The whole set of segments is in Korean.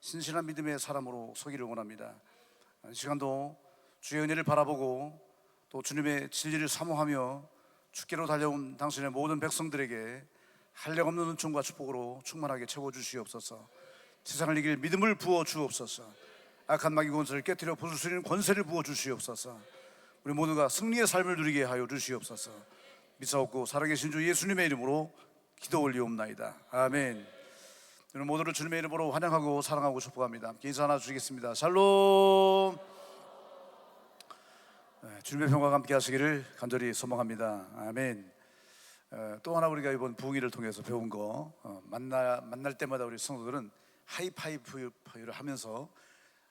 신실한 믿음의 사람으로 서기를 원합니다. 이 시간도 주의 은혜를 바라보고 또 주님의 진리를 사모하며 주께로 달려온 당신의 모든 백성들에게 한량없는 은총과 축복으로 충만하게 채워주시옵소서. 세상을 이길 믿음을 부어 주옵소서. 악한 마귀 권세를 깨뜨려 부술 수 있는 권세를 부어 주시옵소서. 우리 모두가 승리의 삶을 누리게 하여 주시옵소서. 믿사옵고 살아계신 주 예수님의 이름으로 기도 올리옵나이다. 아멘. 여러분 모두를 주님의 이름으로 환영하고 사랑하고 축복합니다. 함께 인사 하나 주시겠습니다. 샬롬. 주님의 평화가 함께 하시기를 간절히 소망합니다. 아멘. 또 하나 우리가 이번 부흥회를 통해서 배운 거, 만날 때마다 우리 성도들은 하이파이브를 하면서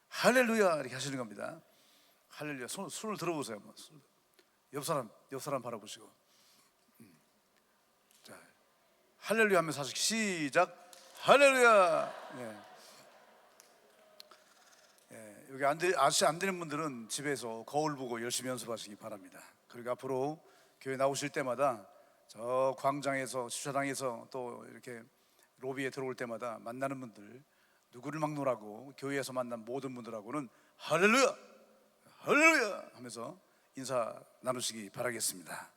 할렐루야 이렇게 하시는 겁니다. 할렐루야. 손을 들어보세요. 옆 사람 바라보시고. 자, 할렐루야 하면서 하시기 시작. 할렐루야. 여기 아시 안 되는 분들은 집에서 거울 보고 열심히 연습하시기 바랍니다. 그리고 앞으로 교회 나오실 때마다 저 광장에서 주차장에서 또 이렇게 로비에 들어올 때마다 만나는 분들 누구를 막노라고 교회에서 만난 모든 분들하고는 할렐루야 할렐루야 하면서 인사 나누시기 바라겠습니다.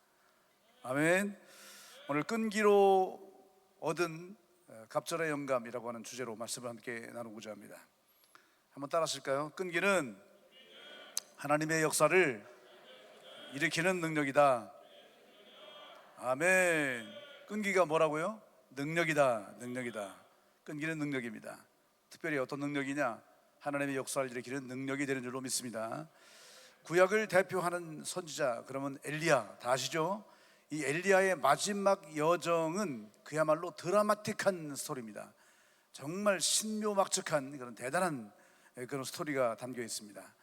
아멘. 오늘 끈기로 얻은 갑절의 영감이라고 하는 주제로 말씀을 함께 나누고자 합니다. 한번 따라 하실까요? 끈기는 하나님의 역사를 일으키는 능력이다. 아멘. 끈기가 뭐라고요? 능력이다. 끈기는 능력입니다. 특별히 어떤 능력이냐? 하나님의 역사를 일으키는 능력이 되는 줄로 믿습니다. 구약을 대표하는 선지자, 그러면 엘리야 다 아시죠? 이 엘리야의 마지막 여정은 그야말로 드라마틱한 스토리입니다. 정말 신묘막측한 그런 대단한 그런 스토리가 담겨 있습니다.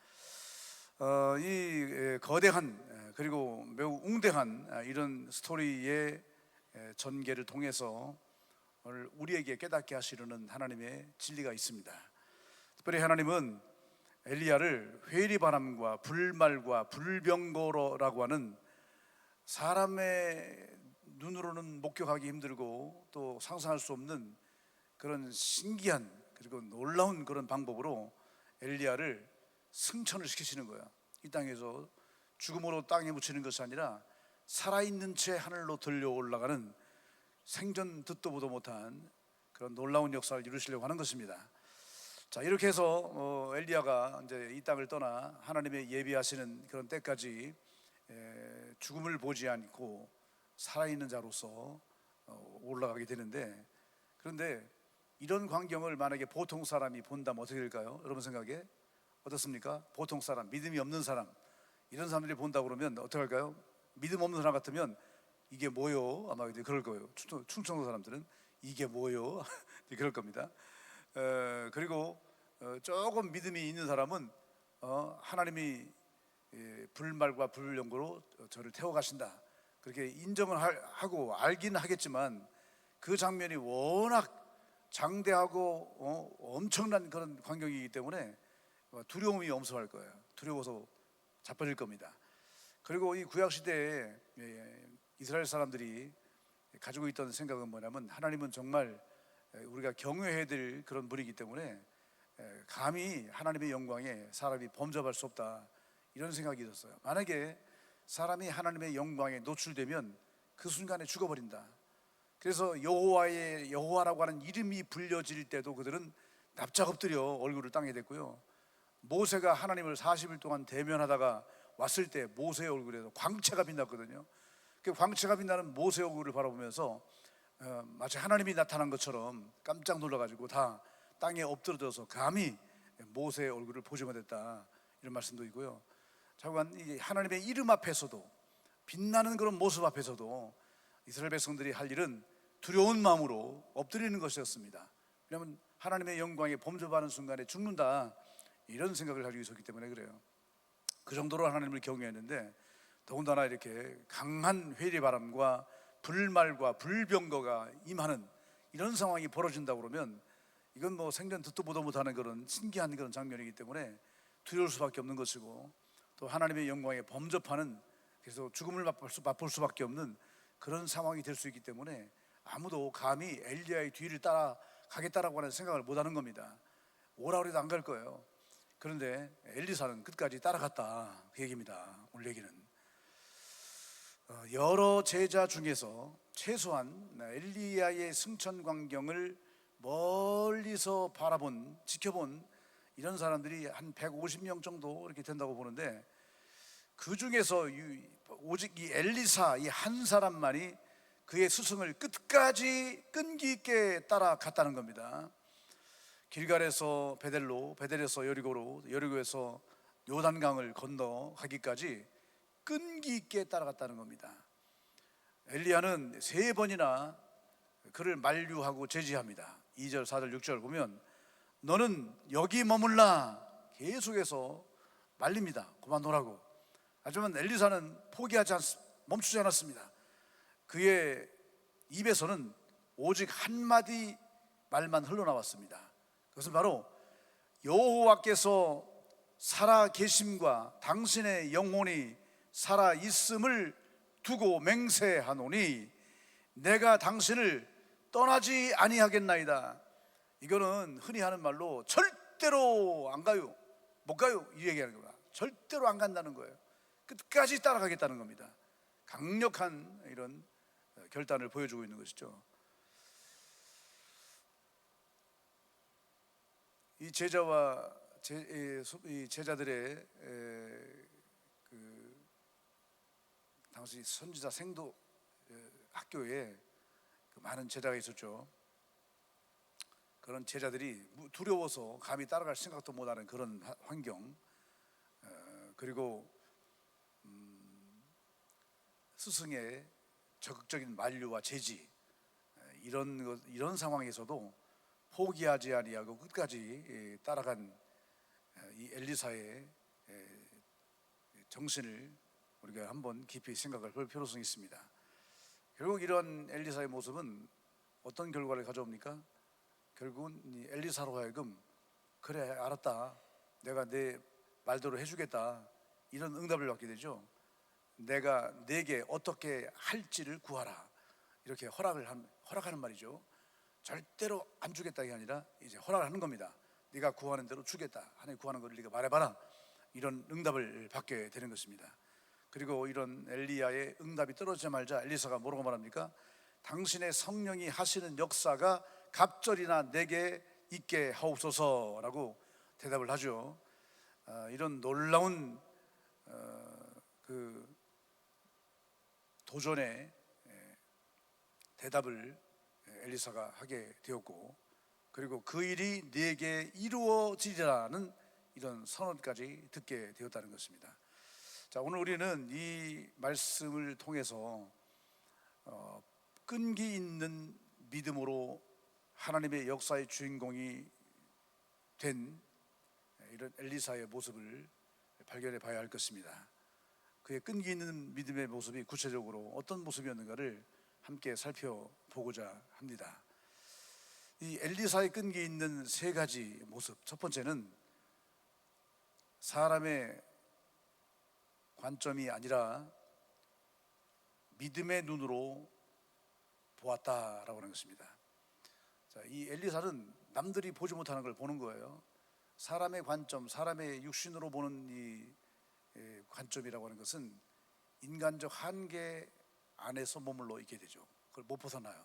이 거대한 그리고 매우 웅대한 이런 스토리의 전개를 통해서 오늘 우리에게 깨닫게 하시려는 하나님의 진리가 있습니다. 특별히 하나님은 엘리야를 회리바람과 불말과 불병거라고 하는 사람의 눈으로는 목격하기 힘들고 또 상상할 수 없는 그런 신기한 그리고 놀라운 그런 방법으로 엘리야를 승천을 시키시는 거야. 이 땅에서 죽음으로 땅에 묻히는 것이 아니라 살아있는 채 하늘로 들려 올라가는 생전 듣도 보도 못한 그런 놀라운 역사를 이루시려고 하는 것입니다. 자, 이렇게 해서 엘리야가 이제 이 땅을 떠나 하나님의 예비하시는 그런 때까지 죽음을 보지 않고 살아있는 자로서 올라가게 되는데, 그런데 이런 광경을 만약에 보통 사람이 본다면 어떻게 될까요? 여러분 생각에 어떻습니까? 보통 사람, 믿음이 없는 사람, 이런 사람들이 본다 그러면 어떻게 할까요? 믿음 없는 사람 같으면 이게 뭐요? 아마 그럴 거예요. 충청도 사람들은 이게 뭐요? 그럴 겁니다. 그리고 조금 믿음이 있는 사람은 하나님이 불말과 불연고로 저를 태워가신다, 그렇게 인정을 하고 알긴 하겠지만 그 장면이 워낙 장대하고 엄청난 그런 광경이기 때문에 두려움이 엄습할 거예요. 두려워서 자빠질 겁니다. 그리고 이 구약시대에 이스라엘 사람들이 가지고 있던 생각은 뭐냐면 하나님은 정말 우리가 경외해야 될 그런 분이기 때문에 감히 하나님의 영광에 사람이 범접할 수 없다, 이런 생각이 있었어요. 만약에 사람이 하나님의 영광에 노출되면 그 순간에 죽어버린다. 그래서 여호와라고 하는 이름이 불려질 때도 그들은 납작 엎드려 얼굴을 땅에 댔고요. 모세가 하나님을 40일 동안 대면하다가 왔을 때 모세의 얼굴에서 광채가 빛났거든요. 그 광채가 빛나는 모세의 얼굴을 바라보면서 마치 하나님이 나타난 것처럼 깜짝 놀라가지고 다 땅에 엎드려져서 감히 모세의 얼굴을 보지 못했다, 이런 말씀도 있고요. 자꾸만 하나님의 이름 앞에서도, 빛나는 그런 모습 앞에서도 이스라엘 백성들이 할 일은 두려운 마음으로 엎드리는 것이었습니다. 왜냐하면 하나님의 영광에 범접하는 순간에 죽는다, 이런 생각을 가지고 있었기 때문에 그래요. 그 정도로 하나님을 경외했는데 더군다나 이렇게 강한 회리바람과 불말과 불병거가 임하는 이런 상황이 벌어진다고 그러면 이건 뭐 생전 듣도 보도 못하는 그런 신기한 그런 장면이기 때문에 두려울 수밖에 없는 것이고, 또 하나님의 영광에 범접하는, 그래서 죽음을 맛볼 수밖에 없는 그런 상황이 될 수 있기 때문에 아무도 감히 엘리야의 뒤를 따라가겠다라고 하는 생각을 못하는 겁니다. 오라 그래도 안 갈 거예요. 그런데 엘리사는 끝까지 따라갔다, 그 얘기입니다. 오늘 얘기는 여러 제자 중에서 최소한 엘리야의 승천 광경을 멀리서 지켜본 이런 사람들이 한 150명 정도 이렇게 된다고 보는데, 그 중에서 오직 이 엘리사 이 한 사람만이 그의 스승을 끝까지 끈기 있게 따라갔다는 겁니다. 길갈에서 베델로, 베델에서 여리고로, 여리고에서 요단강을 건너가기까지 끈기 있게 따라갔다는 겁니다. 엘리야는 3번이나 그를 만류하고 제지합니다. 2절, 4절, 6절 보면 너는 여기 머물라 계속해서 말립니다. 그만두라고. 하지만 엘리사는 멈추지 않았습니다. 그의 입에서는 오직 한마디 말만 흘러나왔습니다. 그것은 바로 여호와께서 살아 계심과 당신의 영혼이 살아 있음을 두고 맹세하노니 내가 당신을 떠나지 아니하겠나이다. 이거는 흔히 하는 말로 절대로 안 가요, 못 가요, 이 얘기하는 겁니다. 절대로 안 간다는 거예요. 끝까지 따라가겠다는 겁니다. 강력한 이런 결단을 보여주고 있는 것이죠. 이 제자들의 당시 선지자 생도 학교에 많은 제자가 있었죠. 그런 제자들이 두려워서 감히 따라갈 생각도 못하는 그런 환경, 그리고 스승의 적극적인 만류와 제지, 이런 상황에서도 포기하지 아니하고 끝까지 따라간 이 엘리사의 정신을 우리가 한번 깊이 생각을 볼 필요성이 있습니다. 결국 이런 엘리사의 모습은 어떤 결과를 가져옵니까? 결국은 이 엘리사로 하여금 그래 알았다, 내가 내 말대로 해주겠다, 이런 응답을 받게 되죠. 내가 네게 어떻게 할지를 구하라, 이렇게 허락하는 말이죠. 절대로 안 주겠다가 아니라 이제 허락을 하는 겁니다. 네가 구하는 대로 주겠다, 하나님 구하는 것을 네가 말해봐라, 이런 응답을 받게 되는 것입니다. 그리고 이런 엘리야의 응답이 떨어지자마자 엘리사가 뭐라고 말합니까? 당신의 성령이 하시는 역사가 갑절이나 내게 있게 하옵소서라고 대답을 하죠. 이런 놀라운 그 도전의 대답을 엘리사가 하게 되었고, 그리고 그 일이 네게 이루어지리라는 이런 선언까지 듣게 되었다는 것입니다. 자, 오늘 우리는 이 말씀을 통해서 끈기 있는 믿음으로 하나님의 역사의 주인공이 된 이런 엘리사의 모습을 발견해 봐야 할 것입니다. 그의 끈기 있는 믿음의 모습이 구체적으로 어떤 모습이었는가를 함께 살펴보고자 합니다. 이 엘리사의 끈기 있는 3가지 모습, 첫 번째는 사람의 관점이 아니라 믿음의 눈으로 보았다라고 하는 것입니다. 자, 이 엘리사는 남들이 보지 못하는 걸 보는 거예요. 사람의 관점, 사람의 육신으로 보는 이 관점이라고 하는 것은 인간적 한계 안에서 머물러 있게 되죠. 그걸 못 벗어나요.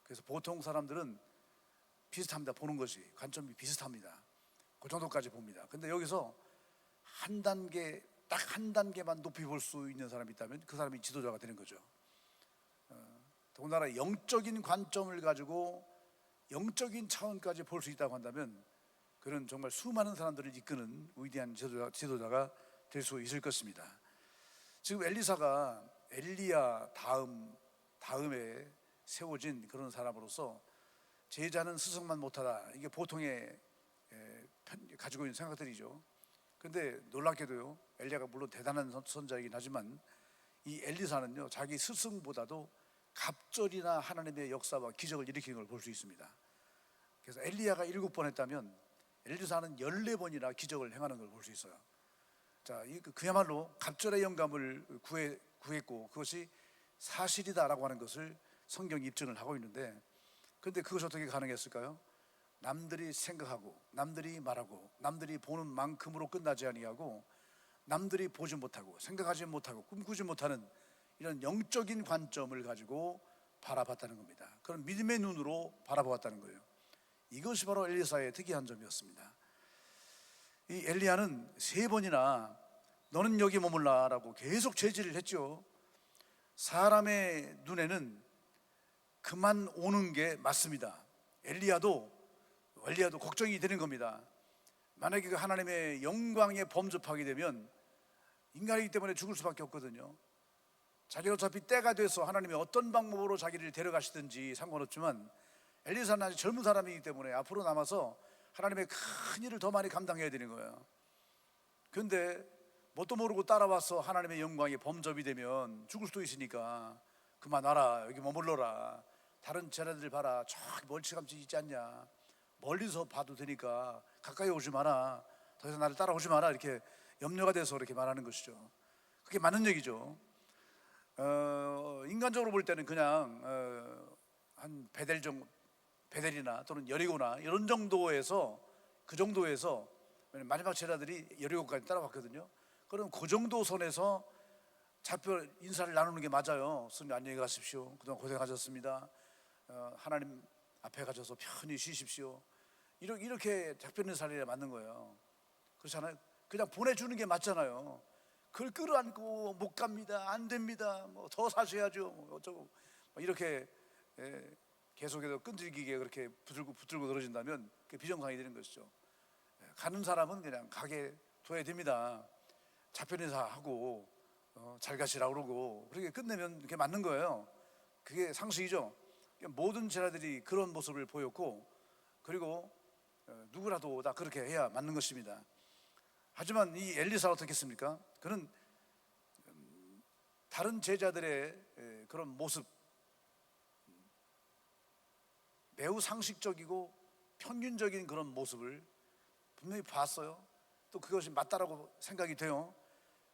그래서 보통 사람들은 비슷합니다. 보는 것이 관점이 비슷합니다. 그 정도까지 봅니다. 근데 여기서 딱 한 단계만 높이 볼 수 있는 사람이 있다면 그 사람이 지도자가 되는 거죠. 더군다나 영적인 관점을 가지고 영적인 차원까지 볼 수 있다고 한다면 그는 정말 수많은 사람들을 이끄는 위대한 지도자가 될 수 있을 것입니다. 지금 엘리사가 엘리야 다음에 세워진 그런 사람으로서 제자는 스승만 못하다, 이게 보통의 가지고 있는 생각들이죠. 그런데 놀랍게도요, 엘리야가 물론 대단한 선자이긴 하지만 이 엘리사는요, 자기 스승보다도 갑절이나 하나님의 역사와 기적을 일으키는 걸 볼 수 있습니다. 그래서 엘리야가 7번 했다면 엘리사는 14번이나 기적을 행하는 걸 볼 수 있어요. 자, 그야말로 갑절의 영감을 구했고 그것이 사실이다라고 하는 것을 성경이 입증을 하고 있는데, 그런데 그것이 어떻게 가능했을까요? 남들이 생각하고 남들이 말하고 남들이 보는 만큼으로 끝나지 아니하고 남들이 보지 못하고 생각하지 못하고 꿈꾸지 못하는 이런 영적인 관점을 가지고 바라봤다는 겁니다. 그런 믿음의 눈으로 바라보았다는 거예요. 이것이 바로 엘리사의 특이한 점이었습니다. 이 엘리야는 3번이나 너는 여기 머물라라고 계속 제지를 했죠. 사람의 눈에는 그만 오는 게 맞습니다. 엘리야도 걱정이 되는 겁니다. 만약에 그 하나님의 영광에 범접하게 되면 인간이기 때문에 죽을 수밖에 없거든요. 자기가 어차피 때가 돼서 하나님이 어떤 방법으로 자기를 데려가시든지 상관없지만 엘리사는 아직 젊은 사람이기 때문에 앞으로 남아서 하나님의 큰 일을 더 많이 감당해야 되는 거예요. 그런데 뭣도 모르고 따라와서 하나님의 영광에 범접이 되면 죽을 수도 있으니까 그만 와라, 여기 머물러라, 다른 제자들 봐라, 저기 멀찌감치 있지 않냐, 멀리서 봐도 되니까 가까이 오지 마라, 더 이상 나를 따라오지 마라, 이렇게 염려가 돼서 이렇게 말하는 것이죠. 그게 맞는 얘기죠. 인간적으로 볼 때는 그냥 한 베델이나 또는 여리고나 이런 정도에서, 그 정도에서, 마지막 제자들이 여리고까지 따라왔거든요. 그럼 그 정도 선에서 작별 인사를 나누는 게 맞아요. 스님 안녕히 가십시오, 그동안 고생하셨습니다, 하나님 앞에 가셔서 편히 쉬십시오, 이렇게 작별 인사를 맞는 거예요. 그렇잖아요. 그냥 보내주는 게 맞잖아요. 그걸 끌어안고 못 갑니다, 안 됩니다, 뭐 더 사셔야죠, 뭐 어쩌고 이렇게 계속해서 끈질기게 그렇게 붙들고 늘어진다면 그게 비정상이 되는 것이죠. 가는 사람은 그냥 가게 둬야 됩니다. 작별 인사하고 잘 가시라고 그러고 그렇게 끝내면 그게 맞는 거예요. 그게 상식이죠. 모든 제자들이 그런 모습을 보였고, 그리고 누구라도 다 그렇게 해야 맞는 것입니다. 하지만 이 엘리사가 어떻게 했습니까? 그는 다른 제자들의 그런 모습, 매우 상식적이고 평균적인 그런 모습을 분명히 봤어요. 또 그것이 맞다라고 생각이 돼요.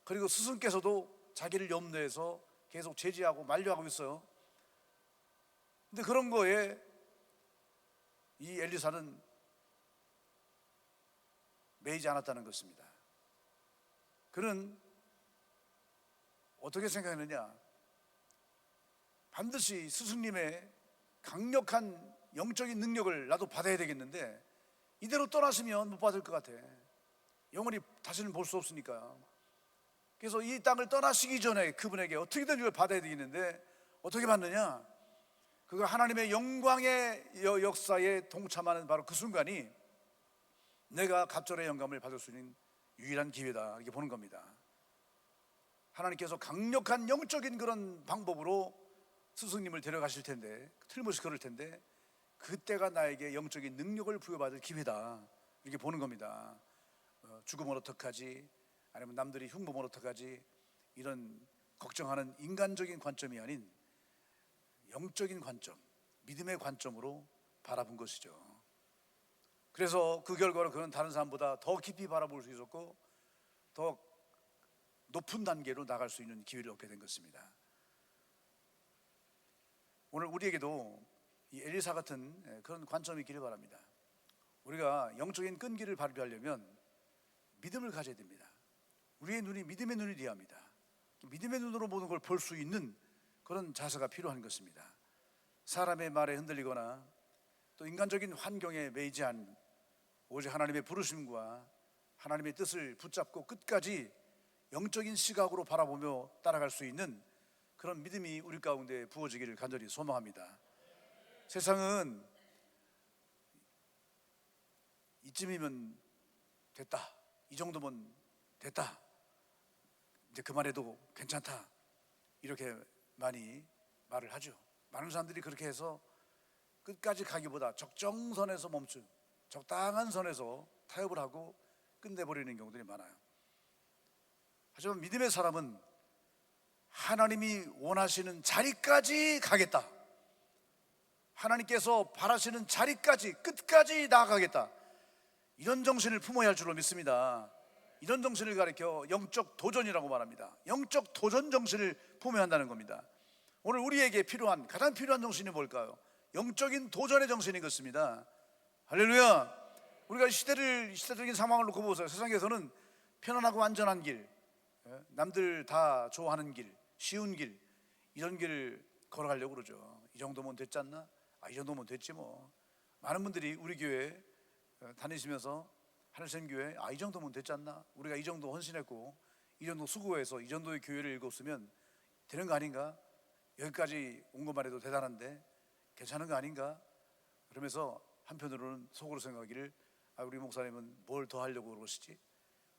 그리고 스승께서도 자기를 염두해서 계속 제지하고 만류하고 있어요. 근데 그런 거에 이 엘리사는 매이지 않았다는 것입니다. 그는 어떻게 생각했느냐? 반드시 스승님의 강력한 영적인 능력을 나도 받아야 되겠는데 이대로 떠나시면 못 받을 것 같아. 영원히 다시는 볼 수 없으니까. 그래서 이 땅을 떠나시기 전에 그분에게 어떻게든 이걸 받아야 되겠는데 어떻게 받느냐? 그가 하나님의 영광의 역사에 동참하는 바로 그 순간이 내가 갑절의 영감을 받을 수 있는 유일한 기회다, 이렇게 보는 겁니다. 하나님께서 강력한 영적인 그런 방법으로 스승님을 데려가실 텐데, 틀림없이 그럴 텐데, 그때가 나에게 영적인 능력을 부여받을 기회다, 이렇게 보는 겁니다. 죽으면 어떡하지, 아니면 남들이 흉보면 어떡하지, 이런 걱정하는 인간적인 관점이 아닌 영적인 관점, 믿음의 관점으로 바라본 것이죠. 그래서 그 결과로 그는 다른 사람보다 더 깊이 바라볼 수 있었고 더 높은 단계로 나갈 수 있는 기회를 얻게 된 것입니다. 오늘 우리에게도 이 엘리사 같은 그런 관점이 있기를 바랍니다. 우리가 영적인 끈기를 발휘하려면 믿음을 가져야 됩니다. 우리의 눈이 믿음의 눈이 되어야 합니다. 믿음의 눈으로 모든 걸 볼 수 있는 그런 자세가 필요한 것입니다. 사람의 말에 흔들리거나 또 인간적인 환경에 매이지 않은 오직 하나님의 부르심과 하나님의 뜻을 붙잡고 끝까지 영적인 시각으로 바라보며 따라갈 수 있는 그런 믿음이 우리 가운데 부어지기를 간절히 소망합니다. 세상은 이쯤이면 됐다, 이 정도면 됐다, 이제 그만해도 괜찮다, 이렇게 많이 말을 하죠. 많은 사람들이 그렇게 해서 끝까지 가기보다 적정선에서 멈춘, 적당한 선에서 타협을 하고 끝내버리는 경우들이 많아요. 하지만 믿음의 사람은 하나님이 원하시는 자리까지 가겠다, 하나님께서 바라시는 자리까지 끝까지 나아가겠다, 이런 정신을 품어야 할 줄로 믿습니다. 이런 정신을 가리켜 영적 도전이라고 말합니다. 영적 도전 정신을 품어야 한다는 겁니다. 오늘 우리에게 가장 필요한 정신이 뭘까요? 영적인 도전의 정신인 것입니다. 할렐루야. 우리가 시대적인 상황을 놓고 보세요. 세상에서는 편안하고 안전한 길, 남들 다 좋아하는 길, 쉬운 길, 이런 길을 걸어가려고 그러죠. 이 정도면 됐지 않나? 이 정도면 됐지 뭐. 많은 분들이 우리 교회 다니시면서 하늘샘교회 이 정도면 됐지 않나? 우리가 이 정도 헌신했고 이 정도 수고해서 이 정도의 교회를 읽었으면 되는 거 아닌가? 여기까지 온 것만 해도 대단한데 괜찮은 거 아닌가? 그러면서 한편으로는 속으로 생각하기를 우리 목사님은 뭘 더 하려고 그러시지?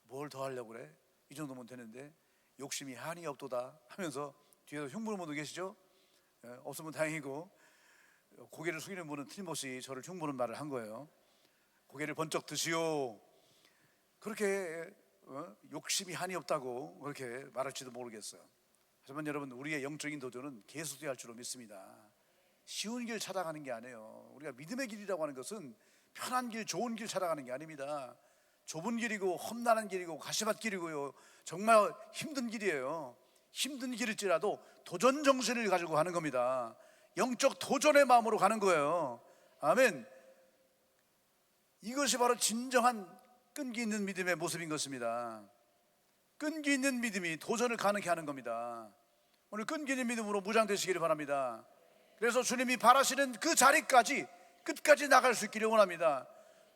뭘 더 하려고 그래? 이 정도면 되는데 욕심이 한이 없도다 하면서 뒤에서 흉보는 분도 계시죠? 없으면 다행이고, 고개를 숙이는 분은 틀림없이 저를 흉보는 말을 한 거예요. 고개를 번쩍 드시오. 그렇게 욕심이 한이 없다고 그렇게 말할지도 모르겠어요. 하지만 여러분, 우리의 영적인 도전은 계속돼야 할 줄로 믿습니다. 쉬운 길 찾아가는 게 아니에요. 우리가 믿음의 길이라고 하는 것은 편한 길, 좋은 길 찾아가는 게 아닙니다. 좁은 길이고 험난한 길이고 가시밭 길이고요, 정말 힘든 길이에요. 힘든 길일지라도 도전 정신을 가지고 가는 겁니다. 영적 도전의 마음으로 가는 거예요. 아멘. 이것이 바로 진정한 끈기 있는 믿음의 모습인 것입니다. 끈기 있는 믿음이 도전을 가능케 하는 겁니다. 오늘 끈기 있는 믿음으로 무장되시기를 바랍니다. 그래서 주님이 바라시는 그 자리까지 끝까지 나갈 수 있기를 원합니다.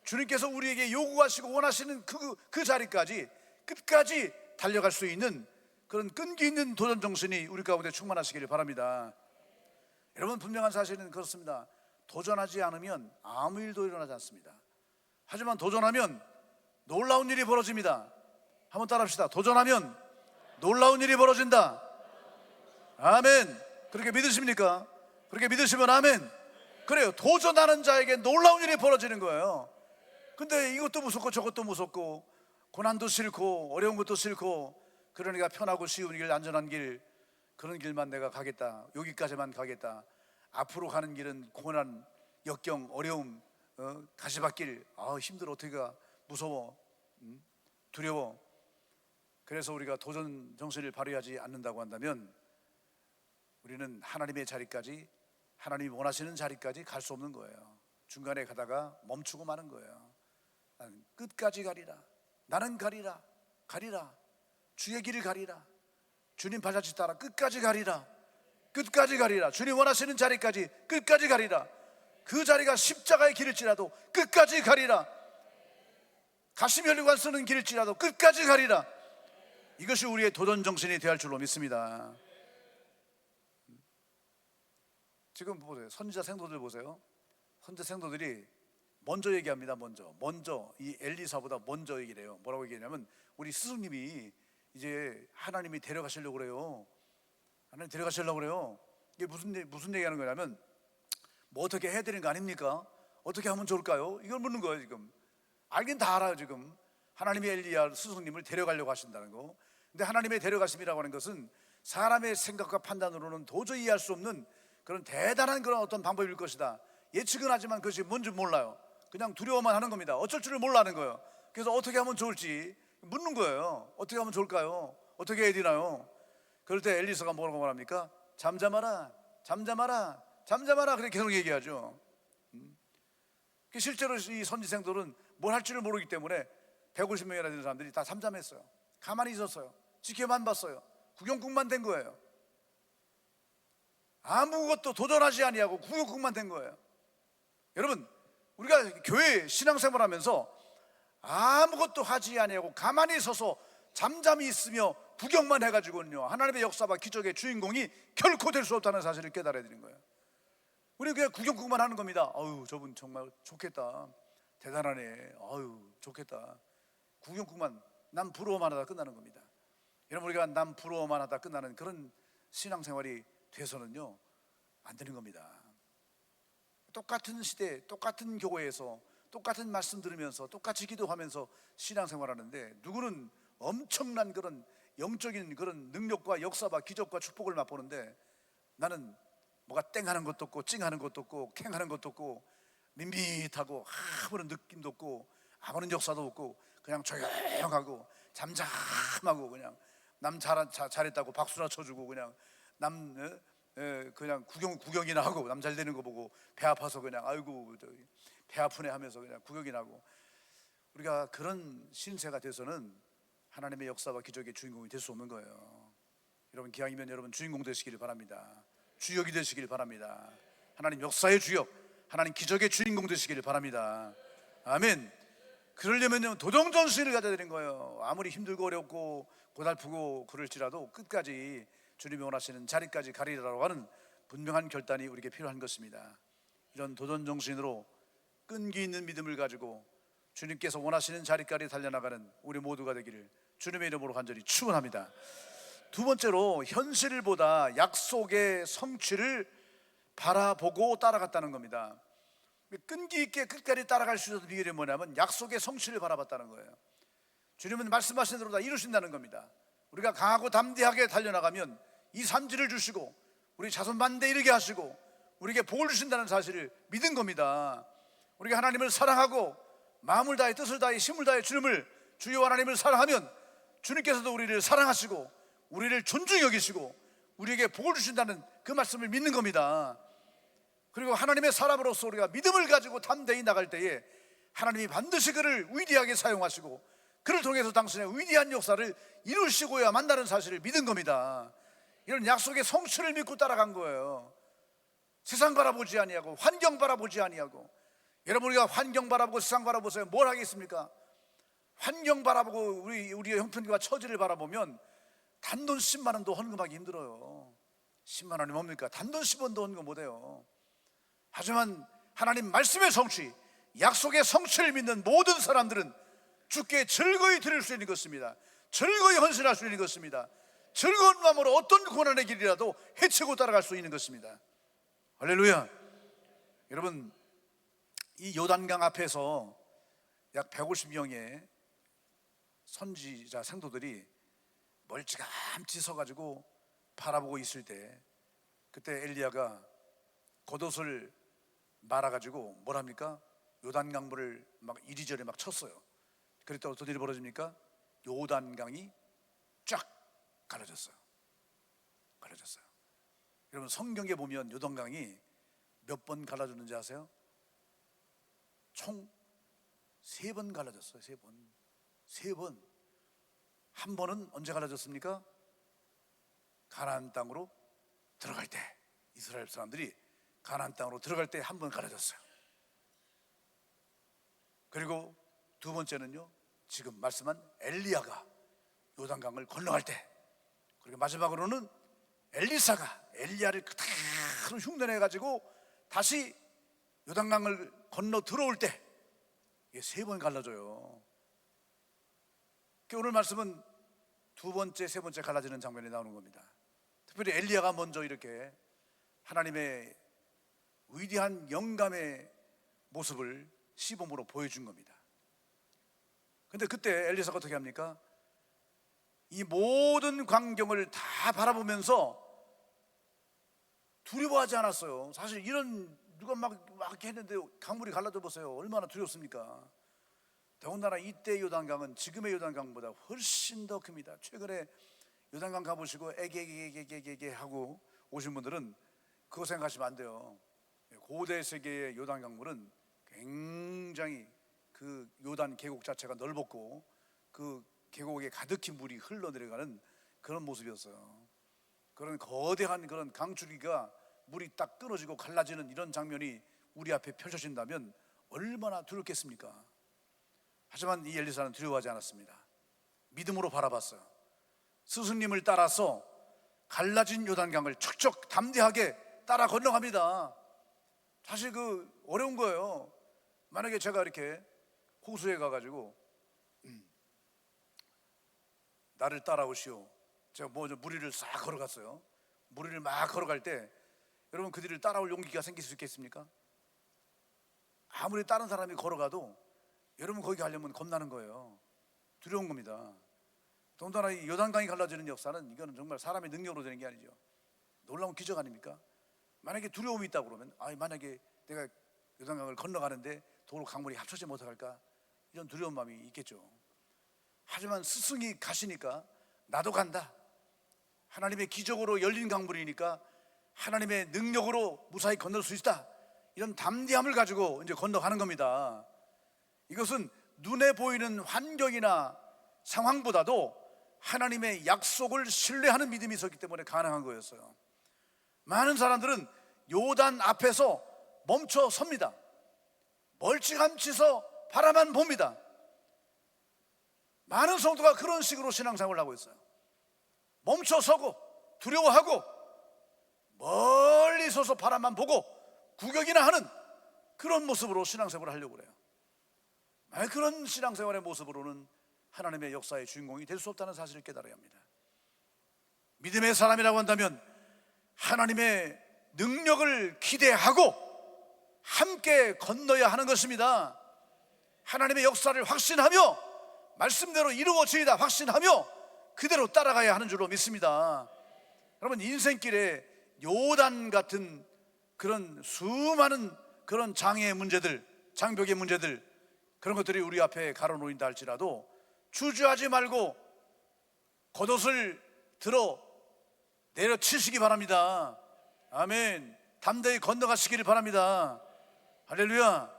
주님께서 우리에게 요구하시고 원하시는 그 자리까지 끝까지 달려갈 수 있는 그런 끈기 있는 도전 정신이 우리 가운데 충만하시기를 바랍니다. 여러분, 분명한 사실은 그렇습니다. 도전하지 않으면 아무 일도 일어나지 않습니다. 하지만 도전하면 놀라운 일이 벌어집니다. 한번 따라합시다. 도전하면 놀라운 일이 벌어진다. 아멘. 그렇게 믿으십니까? 그렇게 믿으시면 아멘. 그래요. 도전하는 자에게 놀라운 일이 벌어지는 거예요. 근데 이것도 무섭고 저것도 무섭고 고난도 싫고 어려운 것도 싫고, 그러니까 편하고 쉬운 길, 안전한 길, 그런 길만 내가 가겠다, 여기까지만 가겠다. 앞으로 가는 길은 고난, 역경, 어려움, 가시밭길, 힘들어, 어떻게 가, 무서워, 두려워. 그래서 우리가 도전 정신을 발휘하지 않는다고 한다면 우리는 하나님의 자리까지, 하나님이 원하시는 자리까지 갈 수 없는 거예요. 중간에 가다가 멈추고 마는 거예요. 나는 끝까지 가리라. 나는 가리라. 가리라. 주의 길을 가리라. 주님 발자취 따라 끝까지 가리라. 끝까지 가리라. 주님 원하시는 자리까지 끝까지 가리라. 그 자리가 십자가의 길일지라도 끝까지 가리라. 가시면류관 쓰는 길일지라도 끝까지 가리라. 이것이 우리의 도전 정신이 되어야 할 줄로 믿습니다. 지금 보세요. 선지자 생도들 보세요. 선지자 생도들이 먼저 얘기합니다. 먼저 이 엘리사보다 먼저 얘기를 해요. 뭐라고 얘기하냐면, 우리 스승님이 이제 하나님이 데려가시려고 그래요. 하나님 데려가시려고 그래요. 이게 무슨 얘기하는 거냐면, 뭐 어떻게 해야 되는 거 아닙니까? 어떻게 하면 좋을까요? 이걸 묻는 거예요. 지금 알긴 다 알아요. 지금 하나님이 엘리야 스승님을 데려가려고 하신다는 거. 근데 하나님의 데려가심이라고 하는 것은 사람의 생각과 판단으로는 도저히 이해할 수 없는 그런 대단한 그런 어떤 방법일 것이다. 예측은 하지만 그것이 뭔지 몰라요. 그냥 두려워만 하는 겁니다. 어쩔 줄을 몰라는 거예요. 그래서 어떻게 하면 좋을지 묻는 거예요. 어떻게 하면 좋을까요? 어떻게 해야 되나요? 그럴 때 엘리사가 뭐라고 말합니까? 잠잠하라, 잠잠하라, 잠잠하라. 그렇게 계속 얘기하죠. 실제로 이 선지생들은 뭘 할 줄을 모르기 때문에 150명이나 되는 사람들이 다 잠잠했어요. 가만히 있었어요. 지켜만 봤어요. 구경꾼만 된 거예요. 아무것도 도전하지 아니하고 구경꾼만 된 거예요. 여러분, 우리가 교회 신앙생활 하면서 아무것도 하지 아니하고 가만히 서서 잠잠히 있으며 구경만 해가지고는요, 하나님의 역사와 기적의 주인공이 결코 될 수 없다는 사실을 깨달아야 되는 거예요. 우리는 그냥 구경꾼만 하는 겁니다. 저분 정말 좋겠다, 대단하네, 좋겠다. 구경꾼만, 남 부러워만 하다 끝나는 겁니다. 여러분, 우리가 남 부러워만 하다 끝나는 그런 신앙생활이 돼서는요 안 되는 겁니다. 똑같은 시대, 똑같은 교회에서 똑같은 말씀 들으면서 똑같이 기도하면서 신앙생활하는데, 누구는 엄청난 그런 영적인 그런 능력과 역사와 기적과 축복을 맛보는데, 나는 뭐가 땡하는 것도 없고 찡하는 것도 없고 캥하는 것도 없고 밋밋하고 아무런 느낌도 없고 아무런 역사도 없고 그냥 조용하고 잠잠하고 그냥 남 잘했다고 박수나 쳐주고 그냥 그냥 구경이나 하고 남 잘 되는 거 보고 배 아파서 그냥 아이고 배 아프네 하면서 그냥 구경이 나고, 우리가 그런 신세가 돼서는 하나님의 역사와 기적의 주인공이 될 수 없는 거예요. 여러분, 기왕이면 여러분 주인공 되시길 바랍니다. 주역이 되시길 바랍니다. 하나님 역사의 주역, 하나님 기적의 주인공 되시길 바랍니다. 아멘. 그러려면 도정전신을 가져야 되는 거예요. 아무리 힘들고 어렵고 고달프고 그럴지라도 끝까지 주님이 원하시는 자리까지 가리라고 하는 분명한 결단이 우리에게 필요한 것입니다. 이런 도전정신으로 끈기 있는 믿음을 가지고 주님께서 원하시는 자리까지 달려나가는 우리 모두가 되기를 주님의 이름으로 간절히 축원합니다. 두 번째로, 현실보다 약속의 성취를 바라보고 따라갔다는 겁니다. 끈기 있게 끝까지 따라갈 수 있는 비결이 뭐냐면 약속의 성취를 바라봤다는 거예요. 주님은 말씀하신 대로 다 이루신다는 겁니다. 우리가 강하고 담대하게 달려나가면 이 산지를 주시고 우리 자손 만대에 이르게 하시고 우리에게 복을 주신다는 사실을 믿은 겁니다. 우리가 하나님을 사랑하고 마음을 다해 뜻을 다해 힘을 다해 주여 하나님을 사랑하면 주님께서도 우리를 사랑하시고 우리를 존중히 여기시고 우리에게 복을 주신다는 그 말씀을 믿는 겁니다. 그리고 하나님의 사람으로서 우리가 믿음을 가지고 담대히 나갈 때에 하나님이 반드시 그를 위대하게 사용하시고 그를 통해서 당신의 위대한 역사를 이루시고야 만나는 사실을 믿은 겁니다. 이런 약속의 성취를 믿고 따라간 거예요. 세상 바라보지 아니하고 환경 바라보지 아니하고. 여러분, 우리가 환경 바라보고 세상 바라보세요. 뭘 하겠습니까? 환경 바라보고 우리의 형편과 처지를 바라보면 단돈 10만 원도 헌금하기 힘들어요. 10만 원이 뭡니까? 단돈 10원도 헌금 못해요. 하지만 하나님 말씀의 성취, 약속의 성취를 믿는 모든 사람들은 주께 즐거이 드릴 수 있는 것입니다. 즐거이 헌신할 수 있는 것입니다. 즐거운 마음으로 어떤 고난의 길이라도 헤치고 따라갈 수 있는 것입니다. 할렐루야. 여러분, 이 요단강 앞에서 약 150명의 선지자 성도들이 멀찌감치 서가지고 바라보고 있을 때, 그때 엘리야가 겉옷을 말아가지고 뭐랍니까? 요단강물을 막 이리저리 막 쳤어요. 그랬더니 어떤 일이 벌어집니까? 요단강이 쫙 갈라졌어요. 여러분, 성경에 보면 요단강이 몇 번 갈라졌는지 아세요? 총 3번 갈라졌어요. 3번. 한 번은 언제 갈라졌습니까? 가나안 땅으로 들어갈 때, 이스라엘 사람들이 가나안 땅으로 들어갈 때 한 번 갈라졌어요. 그리고 두 번째는요, 지금 말씀한 엘리야가 요단강을 건너갈 때, 그리고 마지막으로는 엘리사가 엘리야를 그대로 흉내내가지고 다시 요단강을 건너 들어올 때, 이게 3번 갈라져요. 오늘 말씀은 두 번째, 세 번째 갈라지는 장면이 나오는 겁니다. 특별히 엘리야가 먼저 이렇게 하나님의 위대한 영감의 모습을 시범으로 보여준 겁니다. 근데 그때 엘리사가 어떻게 합니까? 이 모든 광경을 다 바라보면서 두려워하지 않았어요. 사실 이런, 누가 막 했는데 강물이 갈라져 보세요. 얼마나 두렵습니까? 더군다나 이때 요단강은 지금의 요단강보다 훨씬 더 큽니다. 최근에 요단강 가보시고 애게 하고 오신 분들은 그거 생각하시면 안 돼요. 고대 세계의 요단강물은 굉장히 그 요단 계곡 자체가 넓었고 그 계곡에 가득히 물이 흘러내려가는 그런 모습이었어요. 그런 거대한 그런 강줄기가 물이 딱 끊어지고 갈라지는 이런 장면이 우리 앞에 펼쳐진다면 얼마나 두렵겠습니까? 하지만 이 엘리사는 두려워하지 않았습니다. 믿음으로 바라봤어요. 스승님을 따라서 갈라진 요단강을 척척 담대하게 따라 건너갑니다. 사실 그 어려운 거예요. 만약에 제가 이렇게 호수에 가가지고 나를 따라오시오, 제가 먼저 무리를 싹 걸어갔어요. 무리를 막 걸어갈 때 여러분, 그들을 따라올 용기가 생길 수 있겠습니까? 아무리 다른 사람이 걸어가도 여러분 거기 가려면 겁나는 거예요. 두려운 겁니다. 더군다나 이 요단강이 갈라지는 역사는, 이거는 정말 사람의 능력으로 되는 게 아니죠. 놀라운 기적 아닙니까? 만약에 두려움이 있다 그러면, 만약에 내가 요단강을 건너가는데 도로 강물이 합쳐지면 어떡할까? 이런 두려운 마음이 있겠죠. 하지만 스승이 가시니까 나도 간다. 하나님의 기적으로 열린 강물이니까 하나님의 능력으로 무사히 건널 수 있다. 이런 담대함을 가지고 이제 건너가는 겁니다. 이것은 눈에 보이는 환경이나 상황보다도 하나님의 약속을 신뢰하는 믿음이 있었기 때문에 가능한 거였어요. 많은 사람들은 요단 앞에서 멈춰 섭니다. 멀찌감치서 바라만 봅니다. 많은 성도가 그런 식으로 신앙생활을 하고 있어요. 멈춰 서고 두려워하고 멀리 서서 바라만 보고 구경이나 하는 그런 모습으로 신앙생활을 하려고 그래요. 그런 신앙생활의 모습으로는 하나님의 역사의 주인공이 될 수 없다는 사실을 깨달아야 합니다. 믿음의 사람이라고 한다면 하나님의 능력을 기대하고 함께 건너야 하는 것입니다. 하나님의 역사를 확신하며 말씀대로 이루어지이다 확신하며 그대로 따라가야 하는 줄로 믿습니다. 여러분, 인생길에 요단 같은 그런 수많은 그런 장애의 문제들, 장벽의 문제들, 그런 것들이 우리 앞에 가로놓인다 할지라도 주저하지 말고 겉옷을 들어 내려치시기 바랍니다. 아멘. 담대히 건너가시기를 바랍니다. 할렐루야.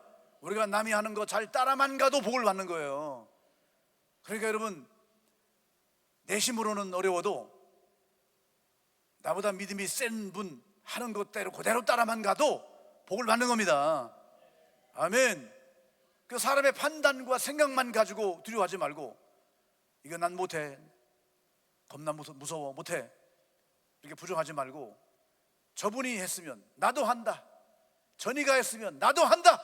우리가 남이 하는 거 잘 따라만 가도 복을 받는 거예요. 그러니까 여러분, 내심으로는 어려워도 나보다 믿음이 센 분 하는 것대로 그대로 따라만 가도 복을 받는 겁니다. 아멘. 그 사람의 판단과 생각만 가지고 두려워하지 말고, 이거 난 못해, 겁나 무서워, 못해, 이렇게 부정하지 말고, 저분이 했으면 나도 한다, 전이가 했으면 나도 한다,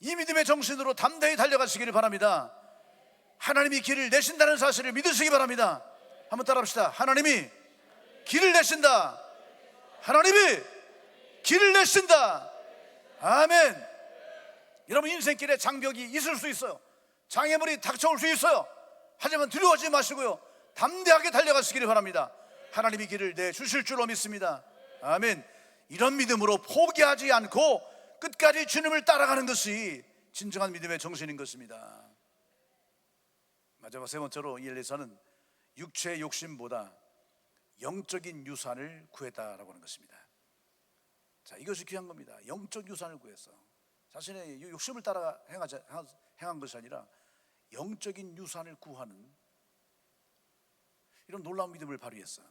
이 믿음의 정신으로 담대히 달려가시기를 바랍니다. 하나님이 길을 내신다는 사실을 믿으시기 바랍니다. 한번 따라합시다. 하나님이 길을 내신다. 하나님이 길을 내신다. 아멘. 여러분, 인생길에 장벽이 있을 수 있어요. 장애물이 닥쳐올 수 있어요. 하지만 두려워하지 마시고요, 담대하게 달려가시기를 바랍니다. 하나님이 길을 내주실 줄로 믿습니다. 아멘. 이런 믿음으로 포기하지 않고 끝까지 주님을 따라가는 것이 진정한 믿음의 정신인 것입니다. 마지막 세 번째로 이 엘리사는 육체의 욕심보다 영적인 유산을 구했다라고 하는 것입니다. 자, 이것이 귀한 겁니다. 영적 유산을 구했어. 자신의 욕심을 따라 행한 것이 아니라 영적인 유산을 구하는 이런 놀라운 믿음을 발휘했어요.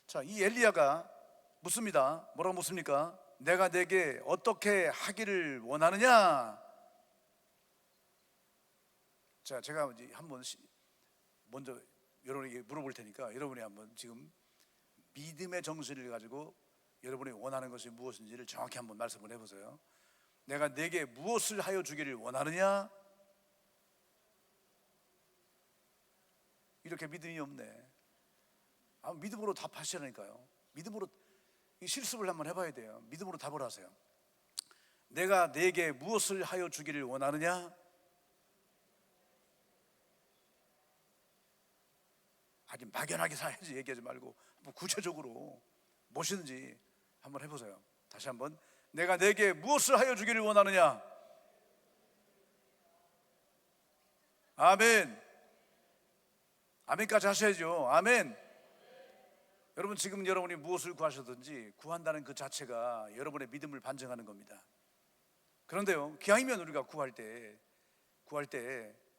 자, 이 엘리야가 묻습니다. 뭐라고 묻습니까? 내가 내게 어떻게 하기를 원하느냐? 자, 제가 이제 한번 먼저 여러분에게 물어볼 테니까 여러분이 한번 지금 믿음의 정신을 가지고 여러분이 원하는 것이 무엇인지를 정확히 한번 말씀을 해보세요. 내가 내게 무엇을 하여 주기를 원하느냐? 이렇게 믿음이 없네. 믿음으로 답하시라니까요. 믿음으로, 이 실습을 한번 해봐야 돼요. 믿음으로 답을 하세요. 내가 내게 무엇을 하여 주기를 원하느냐? 아니, 막연하게 사야지. 얘기하지 말고 뭐 구체적으로 무엇이든지 한번 해보세요. 다시 한번. 내가 내게 무엇을 하여 주기를 원하느냐? 아멘. 아멘까지 하셔야죠. 아멘. 여러분, 지금 여러분이 무엇을 구하셨든지 구한다는 그 자체가 여러분의 믿음을 반증하는 겁니다. 그런데요, 기왕이면 우리가 구할 때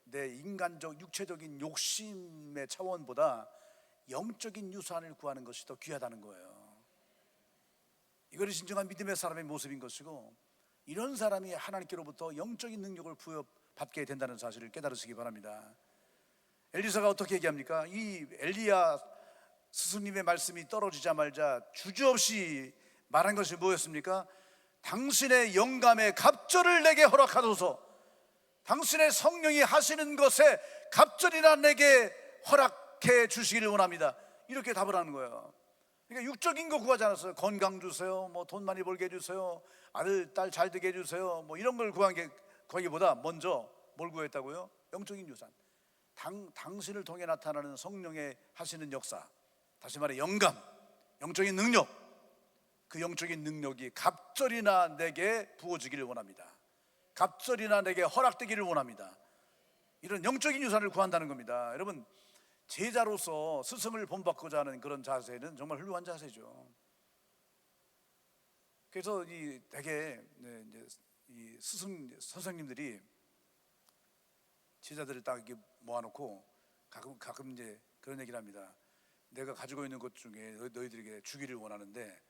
내 인간적 육체적인 욕심의 차원보다 영적인 유산을 구하는 것이 더 귀하다는 거예요. 이것이 진정한 믿음의 사람의 모습인 것이고, 이런 사람이 하나님께로부터 영적인 능력을 부여받게 된다는 사실을 깨달으시기 바랍니다. 엘리사가 어떻게 얘기합니까? 이 엘리야 스승님의 말씀이 떨어지자마자 주저없이 말한 것이 뭐였습니까? 당신의 영감의 갑절을 내게 허락하소서. 당신의 성령이 하시는 것에 갑절이나 내게 허락해 주시기를 원합니다. 이렇게 답을 하는 거예요. 그러니까 육적인 거 구하지 않았어요. 건강 주세요, 뭐 돈 많이 벌게 해주세요, 아들 딸 잘 되게 해주세요, 뭐 이런 걸 구하기보다 먼저 뭘 구했다고요? 영적인 유산. 당신을 통해 나타나는 성령의 하시는 역사, 다시 말해 영감, 영적인 능력, 그 영적인 능력이 갑절이나 내게 부어지기를 원합니다. 갑절이나 내게 허락되기를 원합니다. 이런 영적인 유산을 구한다는 겁니다. 여러분, 제자로서 스승을 본받고자 하는 그런 자세는 정말 훌륭한 자세죠. 그래서 이 대개 이제 이 선생님들이 제자들을 딱 이렇게 모아놓고 가끔 이제 그런 얘기를 합니다. 내가 가지고 있는 것 중에 너희들에게 주기를 원하는데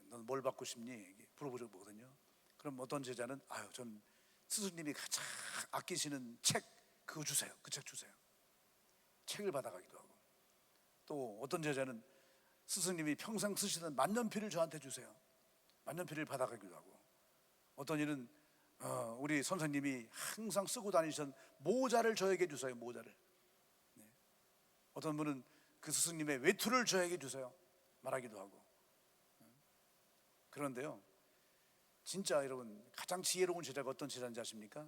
넌 뭘 받고 싶니? 물어보거든요. 그럼 어떤 제자는 전 스승님이 가장 아끼시는 책 그거 주세요. 그 책 주세요. 책을 받아가기도 하고, 또 어떤 제자는 스승님이 평생 쓰시던 만년필을 저한테 주세요. 만년필을 받아가기도 하고, 어떤 이는 우리 선생님이 항상 쓰고 다니셨던 모자를 저에게 주세요. 모자를. 어떤 분은 그 스승님의 외투를 저에게 주세요 말하기도 하고. 그런데요, 진짜 여러분 가장 지혜로운 제자가 어떤 제자인지 아십니까?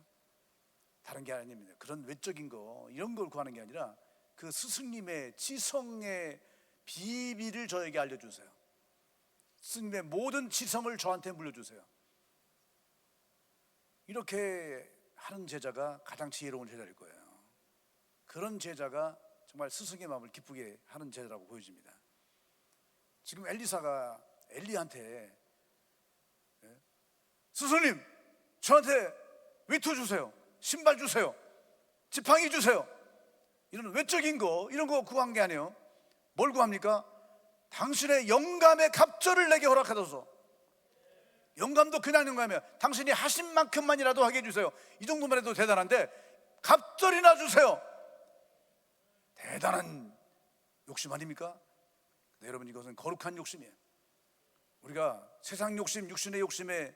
다른 게 아닙니다. 그런 외적인 거 이런 걸 구하는 게 아니라 그 스승님의 지성의 비밀을 저에게 알려주세요. 스승님의 모든 지성을 저한테 물려주세요. 이렇게 하는 제자가 가장 지혜로운 제자일 거예요. 그런 제자가 정말 스승의 마음을 기쁘게 하는 제자라고 보여집니다. 지금 엘리사가 엘리한테 스승님 저한테 외투 주세요, 신발 주세요, 지팡이 주세요, 이런 외적인 거 이런 거 구한 게 아니에요. 뭘 구합니까? 당신의 영감의 갑절을 내게 허락하소서. 영감도 그냥 영감이야. 당신이 하신 만큼만이라도 하게 해주세요. 이 정도만 해도 대단한데 갑절이나 주세요. 대단한 욕심 아닙니까? 네, 여러분 이것은 거룩한 욕심이에요. 우리가 세상 욕심, 육신의 욕심에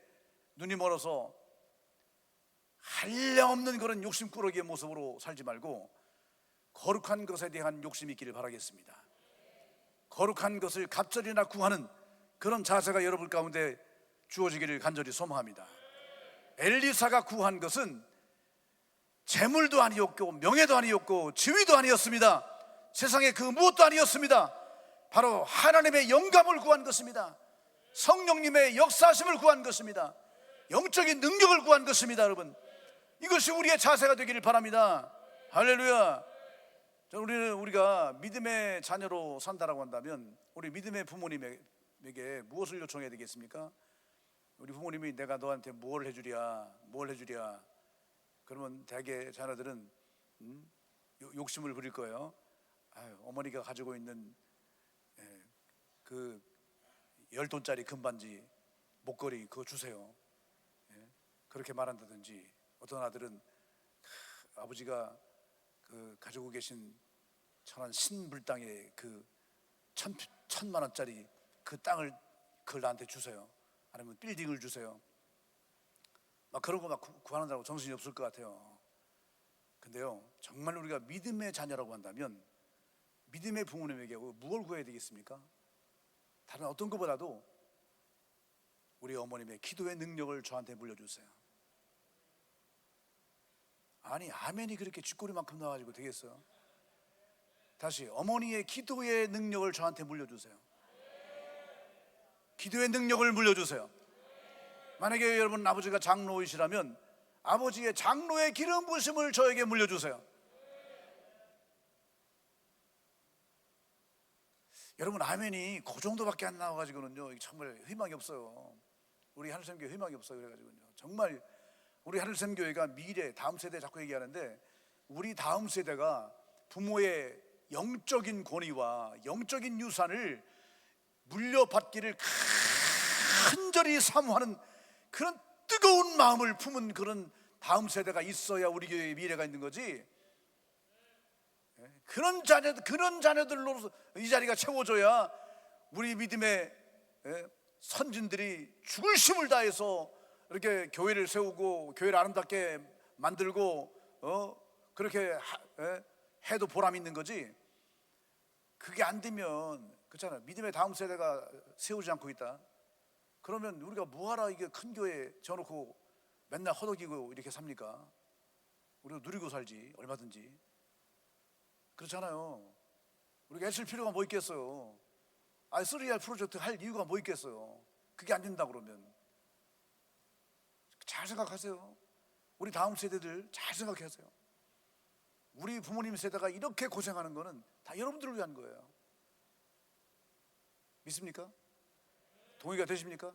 눈이 멀어서 한량없는 그런 욕심꾸러기의 모습으로 살지 말고 거룩한 것에 대한 욕심이 있기를 바라겠습니다. 거룩한 것을 갑절이나 구하는 그런 자세가 여러분 가운데 주어지기를 간절히 소망합니다. 엘리사가 구한 것은 재물도 아니었고 명예도 아니었고 지위도 아니었습니다. 세상에 그 무엇도 아니었습니다. 바로 하나님의 영감을 구한 것입니다. 성령님의 역사하심을 구한 것입니다. 영적인 능력을 구한 것입니다. 여러분, 이것이 우리의 자세가 되기를 바랍니다. 할렐루야. 우리가 믿음의 자녀로 산다라고 한다면 우리 믿음의 부모님에게 무엇을 요청해야 되겠습니까? 우리 부모님이 내가 너한테 뭘 해주랴 그러면 대개 자녀들은 욕심을 부릴 거예요. 어머니가 가지고 있는 그 10돈짜리 금반지 목걸이 그거 주세요. 그렇게 말한다든지, 어떤 아들은 아버지가 그 가지고 계신 천한 신불당의 그 1,000만 원짜리 그 땅을 그걸 나한테 주세요. 아니면 빌딩을 주세요. 막 그런 거 막 구하는다고 정신이 없을 것 같아요. 근데요, 정말 우리가 믿음의 자녀라고 한다면 믿음의 부모님에게 무엇을 구해야 되겠습니까? 다른 어떤 것보다도 우리 어머님의 기도의 능력을 저한테 물려주세요. 아니, 아멘이 그렇게 쥐꼬리만큼 나와가지고 되겠어요? 다시, 어머니의 기도의 능력을 저한테 물려주세요. 기도의 능력을 물려주세요. 만약에 여러분 아버지가 장로이시라면 아버지의 장로의 기름 부으심을 저에게 물려주세요. 여러분 아멘이 그 정도밖에 안 나와가지고는요 정말 희망이 없어요. 우리 하늘샘교회 희망이 없어요. 그래가지고요 정말 우리 하늘샘교회가 미래 다음 세대 자꾸 얘기하는데, 우리 다음 세대가 부모의 영적인 권위와 영적인 유산을 물려받기를 간절히 사모하는 그런 뜨거운 마음을 품은 그런 다음 세대가 있어야 우리 교회의 미래가 있는 거지. 그런 자녀들로 이 자리가 채워져야 우리 믿음의 선진들이 죽을 힘을 다해서 이렇게 교회를 세우고 교회를 아름답게 만들고 그렇게 해도 보람이 있는 거지. 그게 안 되면 그렇잖아요. 믿음의 다음 세대가 세우지 않고 있다. 그러면 우리가 뭐하라 이게 큰 교회 지어놓고 맨날 허덕이고 이렇게 삽니까? 우리가 누리고 살지 얼마든지. 그렇잖아요. 우리가 애쓸 필요가 뭐 있겠어요. 3R 프로젝트 할 이유가 뭐 있겠어요. 그게 안 된다 그러면. 잘 생각하세요. 우리 다음 세대들 잘 생각하세요. 우리 부모님 세대가 이렇게 고생하는 거는 다 여러분들을 위한 거예요. 믿습니까? 동의가 되십니까?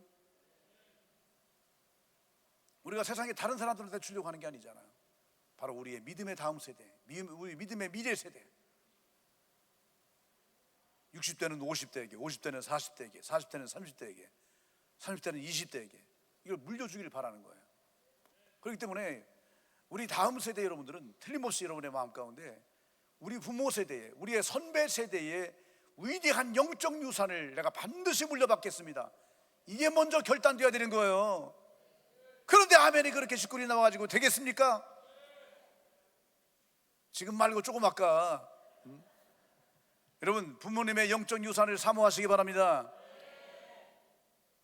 우리가 세상에 다른 사람들한테 주려고 하는 게 아니잖아요. 바로 우리의 믿음의 다음 세대, 우리 믿음의 미래 세대. 60대는 50대에게, 50대는 40대에게, 40대는 30대에게, 30대는 20대에게 이걸 물려주길 바라는 거예요. 그렇기 때문에 우리 다음 세대 여러분들은 틀림없이 여러분의 마음 가운데 우리 부모 세대에, 우리의 선배 세대에 위대한 영적 유산을 내가 반드시 물려받겠습니다, 이게 먼저 결단되어야 되는 거예요. 그런데 아멘이 그렇게 시끄러이 나와가지고 되겠습니까? 지금 말고 조금 아까 여러분 부모님의 영적 유산을 사모하시기 바랍니다.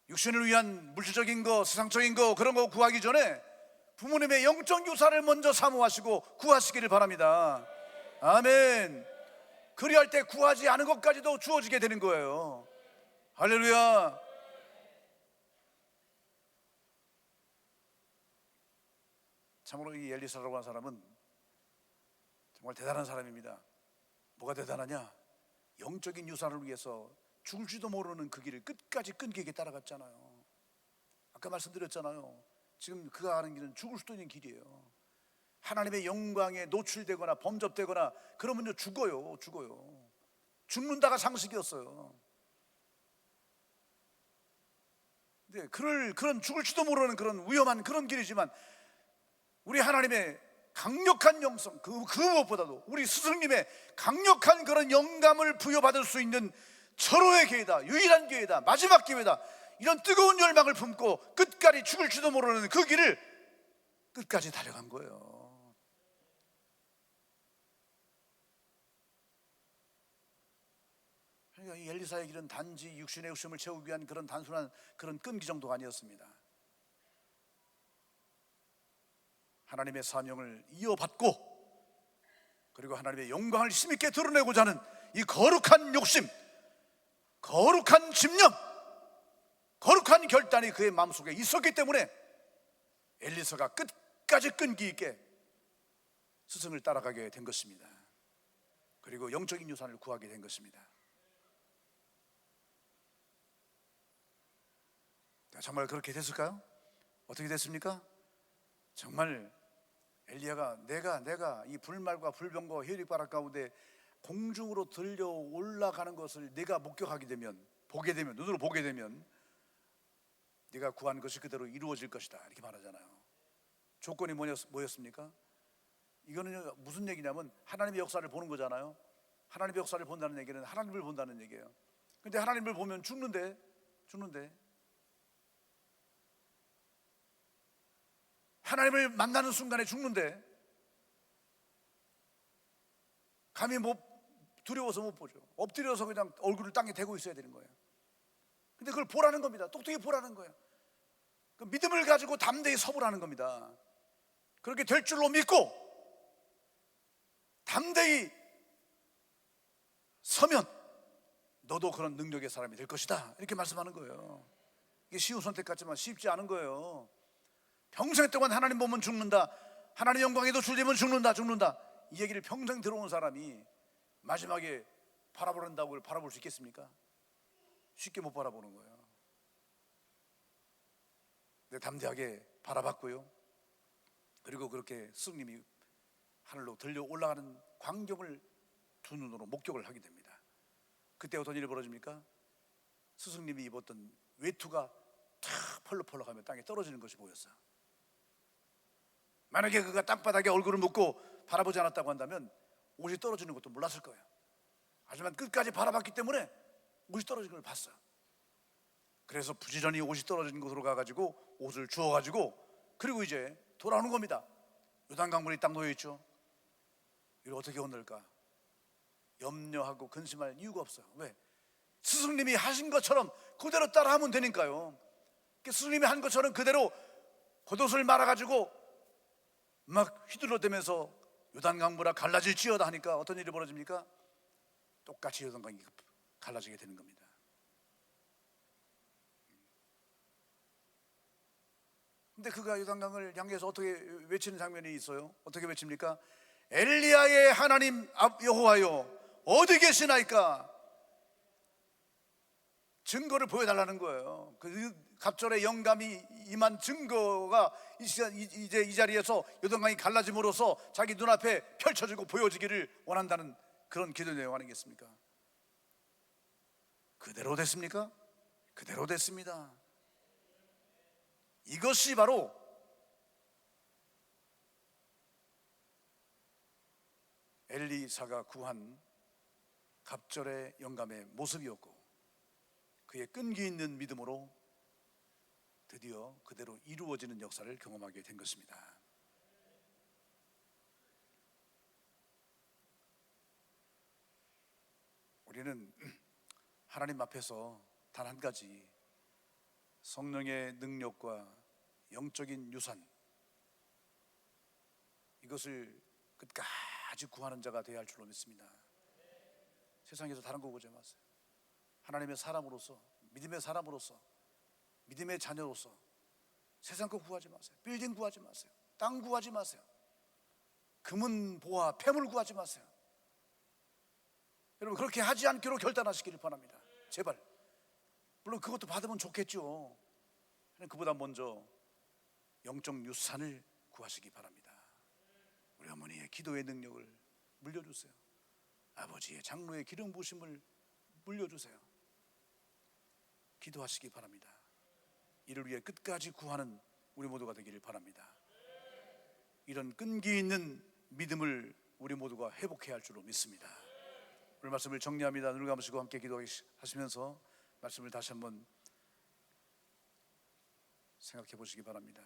육신을 위한 물질적인 거, 세상적인 거, 그런 거 구하기 전에 부모님의 영적 유산을 먼저 사모하시고 구하시기를 바랍니다. 아멘. 그리할 때 구하지 않은 것까지도 주어지게 되는 거예요. 할렐루야. 참으로 이 엘리사라고 하는 사람은 정말 대단한 사람입니다. 뭐가 대단하냐? 영적인 유산을 위해서 죽을지도 모르는 그 길을 끝까지 끈기게 따라갔잖아요. 아까 말씀드렸잖아요. 지금 그가 가는 길은 죽을 수도 있는 길이에요. 하나님의 영광에 노출되거나 범접되거나 그러면 죽어요. 죽는다가 상식이었어요. 근데 그런 죽을지도 모르는 그런 위험한 그런 길이지만 우리 하나님의 강력한 영성, 그 무엇보다도 우리 스승님의 강력한 그런 영감을 부여받을 수 있는 절호의 기회다, 유일한 기회다, 마지막 기회다, 이런 뜨거운 열망을 품고 끝까지 죽을지도 모르는 그 길을 끝까지 달려간 거예요. 그러니까 이 엘리사의 길은 단지 육신의 욕심을 채우기 위한 그런 단순한 그런 끈기 정도가 아니었습니다. 하나님의 사명을 이어받고 그리고 하나님의 영광을 힘있게 드러내고자 하는 이 거룩한 욕심, 거룩한 집념, 거룩한 결단이 그의 마음속에 있었기 때문에 엘리사가 끝까지 끈기 있게 스승을 따라가게 된 것입니다. 그리고 영적인 유산을 구하게 된 것입니다. 정말 그렇게 됐을까요? 어떻게 됐습니까? 정말 엘리야가 내가 이 불말과 불병과 혈익바람 가운데 공중으로 들려 올라가는 것을 내가 목격하게 되면, 보게 되면, 눈으로 보게 되면 네가 구한 것이 그대로 이루어질 것이다, 이렇게 말하잖아요. 조건이 뭐였습니까? 이거는 무슨 얘기냐면 하나님의 역사를 보는 거잖아요. 하나님의 역사를 본다는 얘기는 하나님을 본다는 얘기예요. 근데 하나님을 보면 죽는데 하나님을 만나는 순간에 죽는데 감히 두려워서 못 보죠. 엎드려서 그냥 얼굴을 땅에 대고 있어야 되는 거예요. 근데 그걸 보라는 겁니다. 똑똑히 보라는 거예요. 그 믿음을 가지고 담대히 서보라는 겁니다. 그렇게 될 줄로 믿고 담대히 서면 너도 그런 능력의 사람이 될 것이다, 이렇게 말씀하는 거예요. 이게 쉬운 선택 같지만 쉽지 않은 거예요. 평생 동안 하나님 보면 죽는다, 하나님 영광에 노출되면 죽는다 이 얘기를 평생 들어온 사람이 마지막에 바라보는다고 그걸 바라볼 수 있겠습니까? 쉽게 못 바라보는 거예요. 근데 담대하게 바라봤고요. 그리고 그렇게 스승님이 하늘로 들려 올라가는 광경을 두 눈으로 목격을 하게 됩니다. 그때 어떤 일이 벌어집니까? 스승님이 입었던 외투가 탁 펄럭펄럭하며 땅에 떨어지는 것이 보였어요. 만약에 그가 땅바닥에 얼굴을 묻고 바라보지 않았다고 한다면 옷이 떨어지는 것도 몰랐을 거예요. 하지만 끝까지 바라봤기 때문에 옷이 떨어지는 걸 봤어요. 그래서 부지런히 옷이 떨어진 곳으로 가가지고 옷을 주워가지고 그리고 이제 돌아오는 겁니다. 요단강물이 딱 놓여있죠. 이걸 어떻게 건널까 염려하고 근심할 이유가 없어요. 왜? 스승님이 하신 것처럼 그대로 따라하면 되니까요. 스승님이 한 것처럼 그대로 겉옷을 말아가지고 막 휘둘러대면서 요단강물아 갈라질지어다 하니까 어떤 일이 벌어집니까? 똑같이 요단강이 갈라지게 되는 겁니다. 근데 그가 요단강을 향해서 어떻게 외치는 장면이 있어요. 어떻게 외칩니까? 엘리야의 하나님 여호와여 어디 계시나이까? 증거를 보여달라는 거예요. 그 갑절의 영감이 임한 증거가 이제 이 자리에서 요단강이 갈라짐으로써 자기 눈앞에 펼쳐지고 보여지기를 원한다는 그런 기도 내용 아니겠습니까? 그대로 됐습니까? 그대로 됐습니다. 이것이 바로 엘리사가 구한 갑절의 영감의 모습이었고, 그의 끈기 있는 믿음으로 드디어 그대로 이루어지는 역사를 경험하게 된 것입니다. 우리는 하나님 앞에서 단 한 가지, 성령의 능력과 영적인 유산, 이것을 끝까지 구하는 자가 되어야 할 줄로 믿습니다. 세상에서 다른 거 보지 마세요. 하나님의 사람으로서, 믿음의 사람으로서, 믿음의 자녀로서 세상 거 구하지 마세요. 빌딩 구하지 마세요. 땅 구하지 마세요. 금은 보화, 폐물 구하지 마세요. 여러분, 그렇게 하지 않기로 결단하시기를 바랍니다. 제발. 물론 그것도 받으면 좋겠죠. 그보다 먼저 영적 유산을 구하시기 바랍니다. 우리 어머니의 기도의 능력을 물려주세요. 아버지의 장로의 기름 부으심을 물려주세요. 기도하시기 바랍니다. 이를 위해 끝까지 구하는 우리 모두가 되기를 바랍니다. 이런 끈기 있는 믿음을 우리 모두가 회복해야 할 줄로 믿습니다. 오늘 말씀을 정리합니다. 눈을 감으시고 함께 기도하시면서 말씀을 다시 한번 생각해 보시기 바랍니다.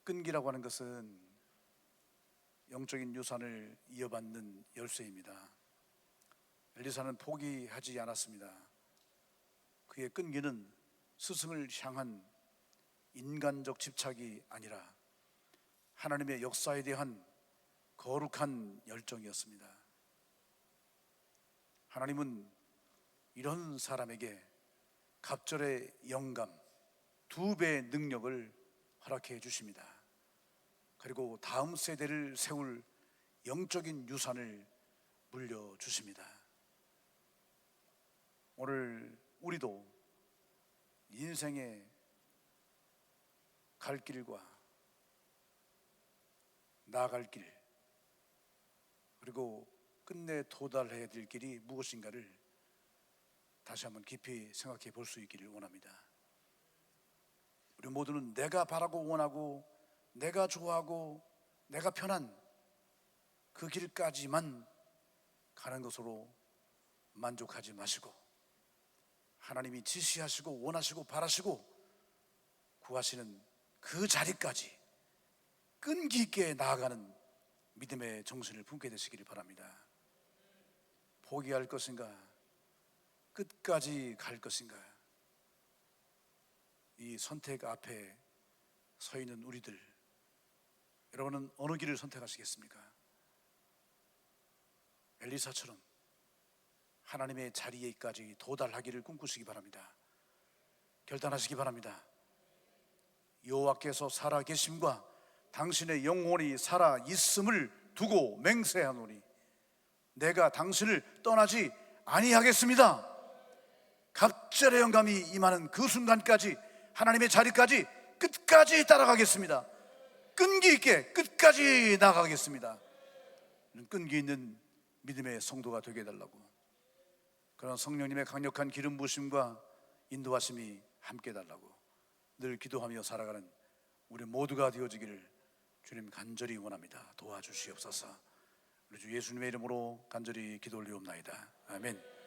끈기라고 하는 것은 영적인 유산을 이어받는 열쇠입니다. 엘리사는 포기하지 않았습니다. 그의 끈기는 스승을 향한 인간적 집착이 아니라 하나님의 역사에 대한 거룩한 열정이었습니다. 하나님은 이런 사람에게 갑절의 영감, 2배의 능력을 허락해 주십니다. 그리고 다음 세대를 세울 영적인 유산을 물려주십니다. 오늘 우리도 인생의 갈 길과 나아갈 길, 그리고 끝내 도달해야 될 길이 무엇인가를 다시 한번 깊이 생각해 볼 수 있기를 원합니다. 우리 모두는 내가 바라고 원하고, 내가 좋아하고, 내가 편한 그 길까지만 가는 것으로 만족하지 마시고, 하나님이 지시하시고 원하시고 바라시고 구하시는 그 자리까지 끈기 있게 나아가는 믿음의 정신을 품게 되시기를 바랍니다. 포기할 것인가, 끝까지 갈 것인가, 이 선택 앞에 서 있는 우리들, 여러분은 어느 길을 선택하시겠습니까? 엘리사처럼 하나님의 자리에까지 도달하기를 꿈꾸시기 바랍니다. 결단하시기 바랍니다. 여호와께서 살아계심과 당신의 영혼이 살아있음을 두고 맹세하노니 내가 당신을 떠나지 아니하겠습니다. 갑절의 영감이 임하는 그 순간까지, 하나님의 자리까지 끝까지 따라가겠습니다. 끈기 있게 끝까지 나가겠습니다. 끈기 있는 믿음의 성도가 되게 해달라고, 그런 성령님의 강력한 기름 부으심과 인도하심이 함께 해달라고 늘 기도하며 살아가는 우리 모두가 되어지기를 주님 간절히 원합니다. 도와주시옵소서. 우리 주 예수님의 이름으로 간절히 기도 올리옵나이다. 아멘.